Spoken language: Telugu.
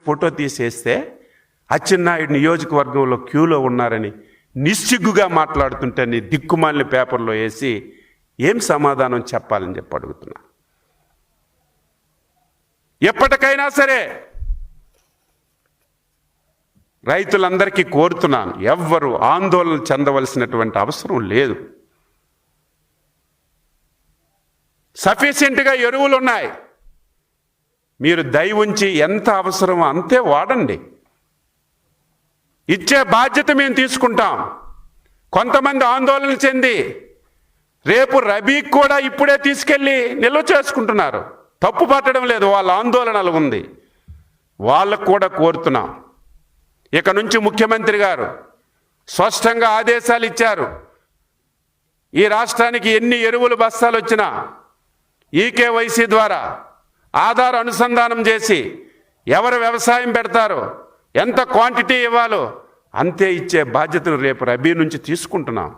ఫోటో తీసేస్తే అచ్చెన్నాయుడు నియోజకవర్గంలో క్యూలో ఉన్నారని నిస్సిగ్గుగా మాట్లాడుతుంటే నీ దిక్కుమాలిన పేపర్లో వేసి ఏం సమాధానం చెప్పాలని చెప్పి అడుగుతున్నా. ఎప్పటికైనా సరే రైతులందరికీ కోరుతున్నాను, ఎవ్వరూ ఆందోళన చెందవలసినటువంటి అవసరం లేదు. సఫిషియెంట్గా ఎరువులు ఉన్నాయి, మీరు దయ ఉంచి ఎంత అవసరమో అంతే వాడండి. ఇచ్చే బాధ్యత మేము తీసుకుంటాం. కొంతమంది ఆందోళన చెంది రేపు రబీకి కూడా ఇప్పుడే తీసుకెళ్ళి నిల్వ చేసుకుంటున్నారు. తప్పు పట్టడం లేదు, వాళ్ళ ఆందోళనలు ఉంది, వాళ్ళకు కూడా కోరుతున్నాం. ఇక నుంచి ముఖ్యమంత్రి గారు స్పష్టంగా ఆదేశాలు ఇచ్చారు. ఈ రాష్ట్రానికి ఎన్ని ఎరువులు బస్తాలు వచ్చినా ఈకేవైసీ ద్వారా ఆధార్ అనుసంధానం చేసి ఎవరు వ్యవసాయం పెడతారో, ఎంత క్వాంటిటీ ఇవ్వాలో అంతే ఇచ్చే బాధ్యతను రేపు రబీ నుంచి తీసుకుంటున్నాం.